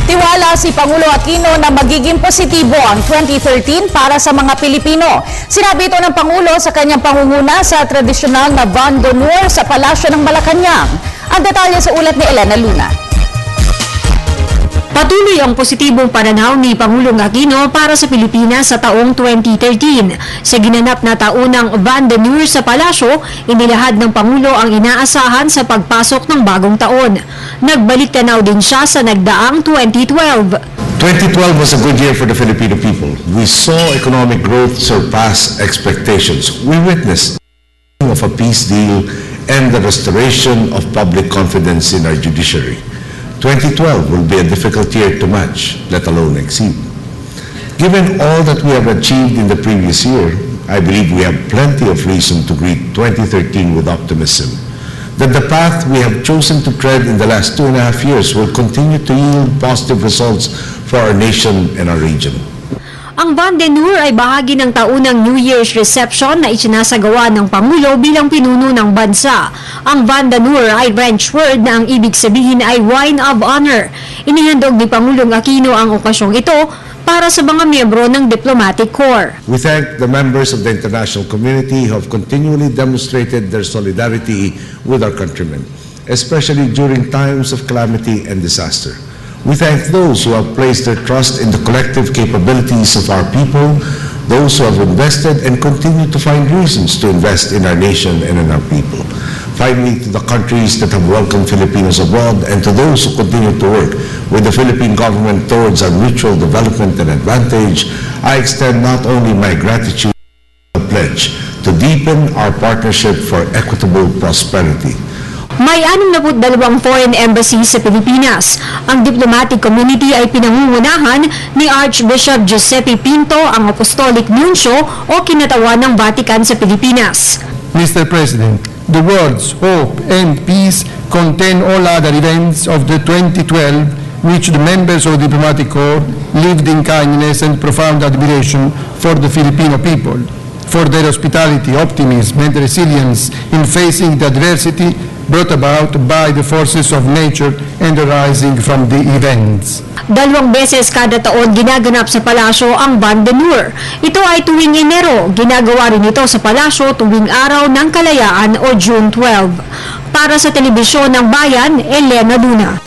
Tiwala si Pangulo Aquino na magiging positibo ang 2013 para sa mga Pilipino. Sinabi ito ng Pangulo sa kanyang pangunguna sa tradisyonal na Van d'Honneur sa Palasyo ng Malacanang. Ang detalye sa ulat ni Elena Luna. Patuloy ang positibong pananaw ni Pangulong Aquino para sa Pilipinas sa taong 2013. Sa ginanap na taunang Van d'Honneur sa Palasyo, inilahad ng Pangulo ang inaasahan sa pagpasok ng bagong taon. Nagbalik tanaw din siya sa nagdaang 2012. 2012 was a good year for the Filipino people. We saw economic growth surpass expectations. We witnessed of a peace deal and the restoration of public confidence in our judiciary. 2012 will be a difficult year to match, let alone exceed. Given all that we have achieved in the previous year, I believe we have plenty of reason to greet 2013 with optimism. That the path we have chosen to tread in the last 2.5 years will continue to yield positive results for our nation and our region. Ang Van d'Honneur ay bahagi ng taunang New Year's reception na isinasagawa ng Pangulo bilang pinuno ng bansa. Ang Van d'Honneur ay French word na ang ibig sabihin ay Wine of Honor. Inihandog ni Pangulong Aquino ang okasyong ito para sa mga miyembro ng Diplomatic Corps. We thank the members of the international community who have continually demonstrated their solidarity with our countrymen, especially during times of calamity and disaster. We thank those who have placed their trust in the collective capabilities of our people, those who have invested and continue to find reasons to invest in our nation and in our people. Finally, to the countries that have welcomed Filipinos abroad and to those who continue to work with the Philippine government towards our mutual development and advantage, I extend not only my gratitude but a pledge to deepen our partnership for equitable prosperity. May 62 foreign embassies sa Pilipinas. Ang diplomatic community ay pinangungunahan ni Archbishop Giuseppe Pinto, ang Apostolic Nuncio o kinatawan ng Vatican sa Pilipinas. Mr. President, the words hope and peace contain all other events of the 2012 which the members of the Diplomatic Corps lived in kindness and profound admiration for the Filipino people, for their hospitality, optimism, and resilience in facing the adversity brought about by the forces of nature and arising from the events. 2 beses kada taon ginaganap sa Palasyo ang Van d'Honneur. Ito ay tuwing Enero. Ginagawa rin ito sa Palasyo tuwing Araw ng Kalayaan o June 12. Para sa Telebisyon ng Bayan, Elena Luna.